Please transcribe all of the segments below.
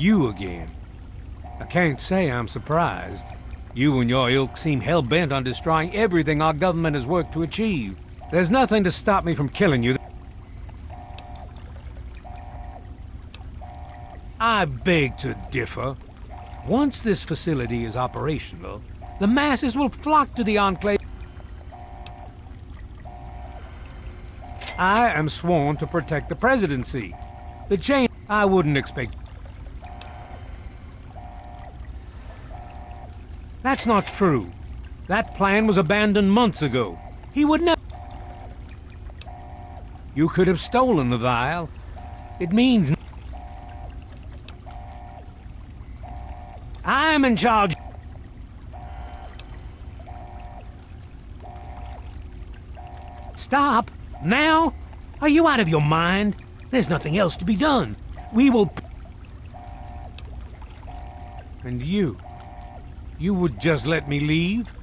You again. I can't say I'm surprised. You and your ilk seem hell-bent on destroying everything our government has worked to achieve. There's nothing to stop me from killing you. I beg to differ. Once this facility is operational, the masses will flock to the Enclave. I am sworn to protect the presidency. The chain I wouldn't expect. That's not true. That plan was abandoned months ago. He would never. You could have stolen the vial. It means I'm in charge. Stop! Now? Are you out of your mind? There's nothing else to be done. We will... And you? You would just let me leave?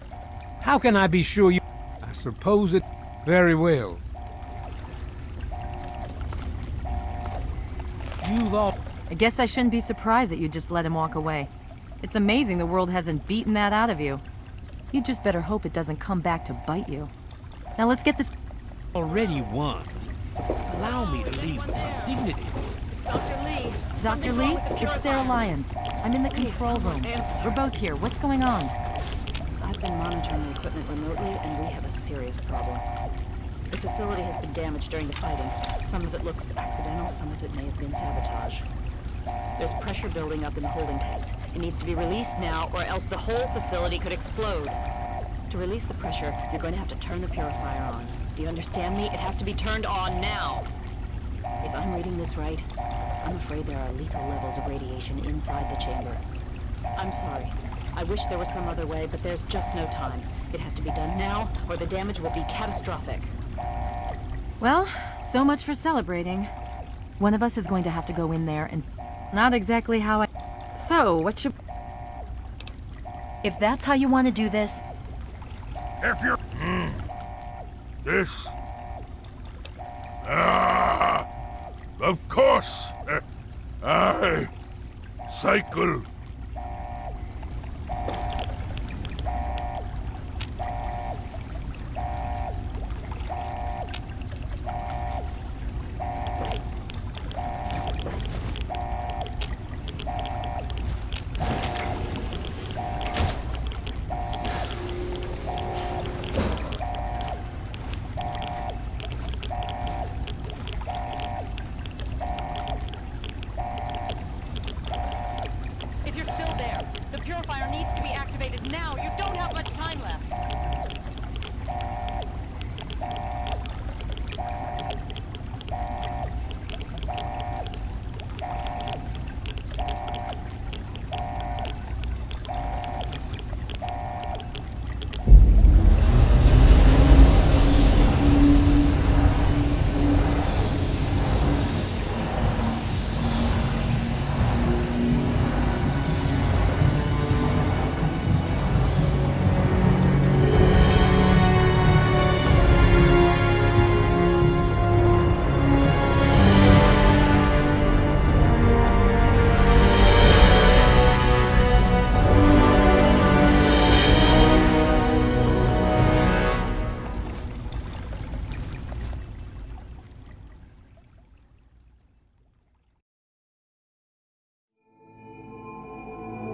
How can I be sure you... I suppose it... Very well. You've all... I guess I shouldn't be surprised that you just let him walk away. It's amazing the world hasn't beaten that out of you. You just better hope it doesn't come back to bite you. Now let's get this... Already won. Allow me to leave with some dignity. Dr. Lee. Dr. Lee, it's Sarah Lyons. I'm in the control room. We're both here. What's going on? I've been monitoring the equipment remotely, and we have a serious problem. The facility has been damaged during the fighting. Some of it looks accidental, some of it may have been sabotage. There's pressure building up in the holding tanks. It needs to be released now, or else the whole facility could explode. To release the pressure, you're going to have to turn the purifier on. Do you understand me? It has to be turned on now. If I'm reading this right, I'm afraid there are lethal levels of radiation inside the chamber. I'm sorry. I wish there was some other way, but there's just no time. It has to be done now, or the damage will be catastrophic. Well, so much for celebrating. One of us is going to have to go in there and... Not exactly how I... So, what should... If that's how you want to do this... If you're... This... Of course! I... Cycle...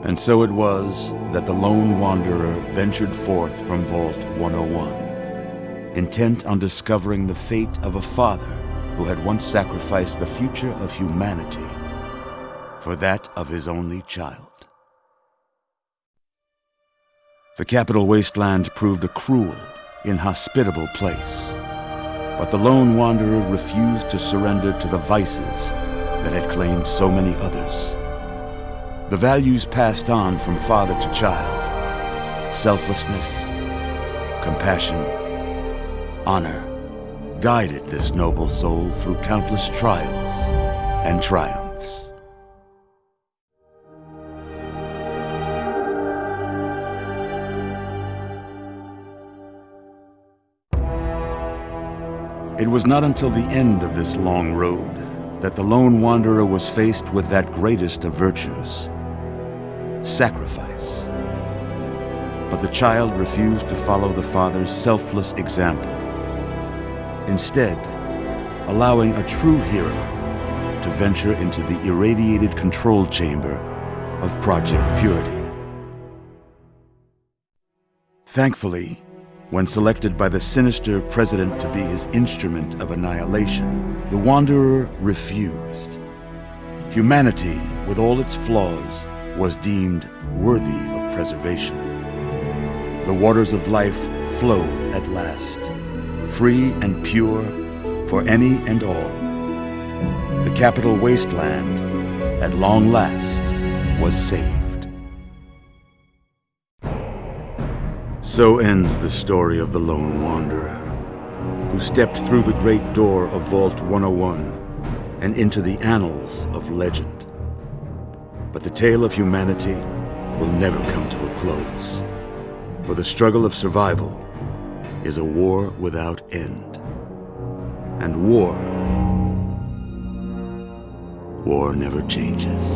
And so it was that the lone wanderer ventured forth from Vault 101, intent on discovering the fate of a father who had once sacrificed the future of humanity for that of his only child. The Capital Wasteland proved a cruel, inhospitable place, but the lone wanderer refused to surrender to the vices that had claimed so many others. The values passed on from father to child, selflessness, compassion, honor, guided this noble soul through countless trials and triumphs. It was not until the end of this long road that the lone wanderer was faced with that greatest of virtues, sacrifice. But the child refused to follow the father's selfless example, instead allowing a true hero to venture into the irradiated control chamber of Project Purity. Thankfully, when selected by the sinister president to be his instrument of annihilation, the Wanderer refused. Humanity, with all its flaws, was deemed worthy of preservation. The waters of life flowed at last, free and pure for any and all. The capital wasteland, at long last, was saved. So ends the story of the Lone Wanderer, who stepped through the great door of Vault 101 and into the annals of legend. But the tale of humanity will never come to a close, for the struggle of survival is a war without end. And war never changes.